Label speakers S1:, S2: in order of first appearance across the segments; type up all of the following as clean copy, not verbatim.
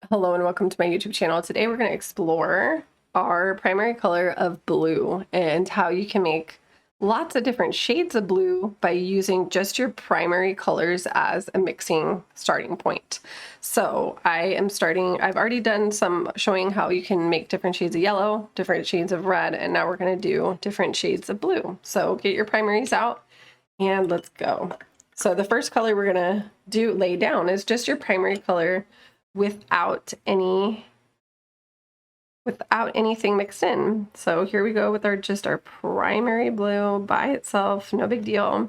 S1: Hello and welcome to my YouTube channel. Today we're going to explore our primary color of blue and how you can make lots of different shades of blue by using just your primary colors as a mixing starting point. So I've already done some showing how you can make different shades of yellow, different shades of red, and now we're going to do different shades of blue. So get your primaries out and let's go. So the first color we're going to lay down is just your primary color without anything mixed in. So here we go with our primary blue by itself, no big deal.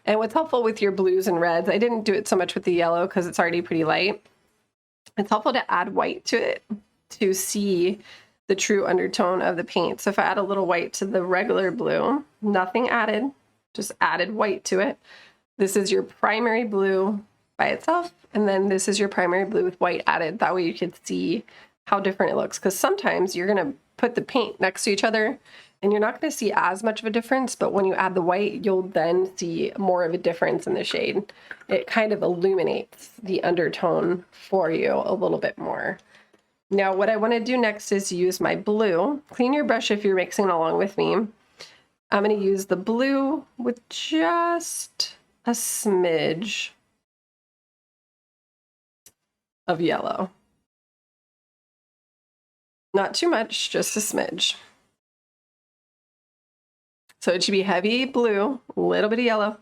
S1: And what's helpful with your blues and reds, I didn't do it so much with the yellow because it's already pretty light. It's helpful to add white to it to see the true undertone of the paint. So if I add a little white to the regular blue, nothing added, just added white to it. This is your primary blue by itself, and then this is your primary blue with white added. That way you can see how different it looks, because sometimes you're going to put the paint next to each other and you're not going to see as much of a difference, but when you add the white, you'll then see more of a difference in the shade. It kind of illuminates the undertone for you a little bit more. Now what I want to do next is use my blue. Clean your brush if you're mixing along with me. I'm going to use the blue with just a smidge of yellow. Not too much, just a smidge. So it should be heavy blue, a little bit of yellow,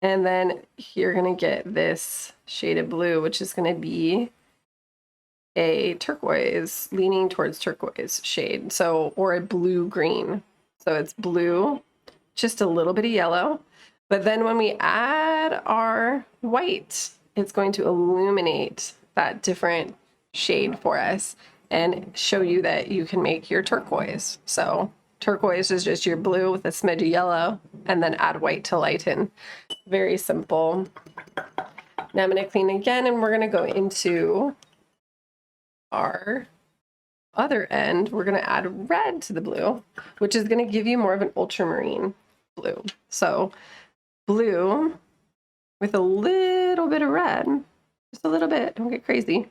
S1: and then you're gonna get this shade of blue, which is gonna be a turquoise, leaning towards turquoise shade, or a blue-green. So it's blue, just a little bit of yellow, but then when we add our white, it's going to illuminate that different shade for us and show you that you can make your turquoise. So turquoise is just your blue with a smidge of yellow and then add white to lighten. Very simple. Now I'm going to clean again and we're going to go into our other end. We're going to add red to the blue, which is going to give you more of an ultramarine blue. So blue with a little bit of red. Just a little bit, don't get crazy.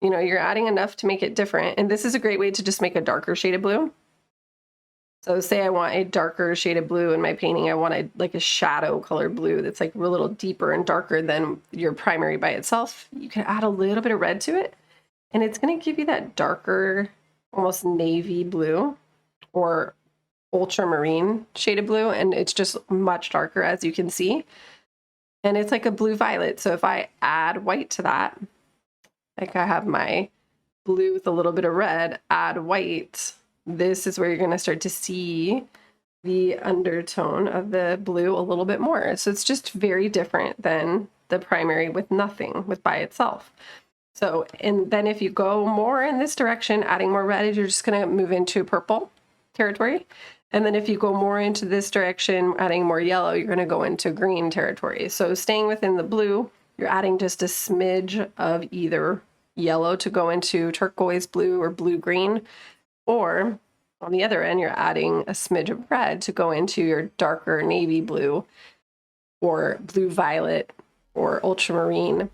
S1: You know, you're adding enough to make it different. And this is a great way to just make a darker shade of blue. So say I want a darker shade of blue in my painting. I want like a shadow color blue that's like a little deeper and darker than your primary by itself. You can add a little bit of red to it. And it's going to give you that darker, almost navy blue or ultramarine shade of blue. And it's just much darker, as you can see. And it's like a blue violet. So if I add white to that, like I have my blue with a little bit of red, add white, this is where you're going to start to see the undertone of the blue a little bit more. So it's just very different than the primary with nothing, with by itself. So, and then if you go more in this direction, adding more red, you're just going to move into purple territory. And then if you go more into this direction, adding more yellow, you're going to go into green territory. So staying within the blue, you're adding just a smidge of either yellow to go into turquoise blue or blue-green, or on the other end, you're adding a smidge of red to go into your darker navy blue or blue-violet or ultramarine.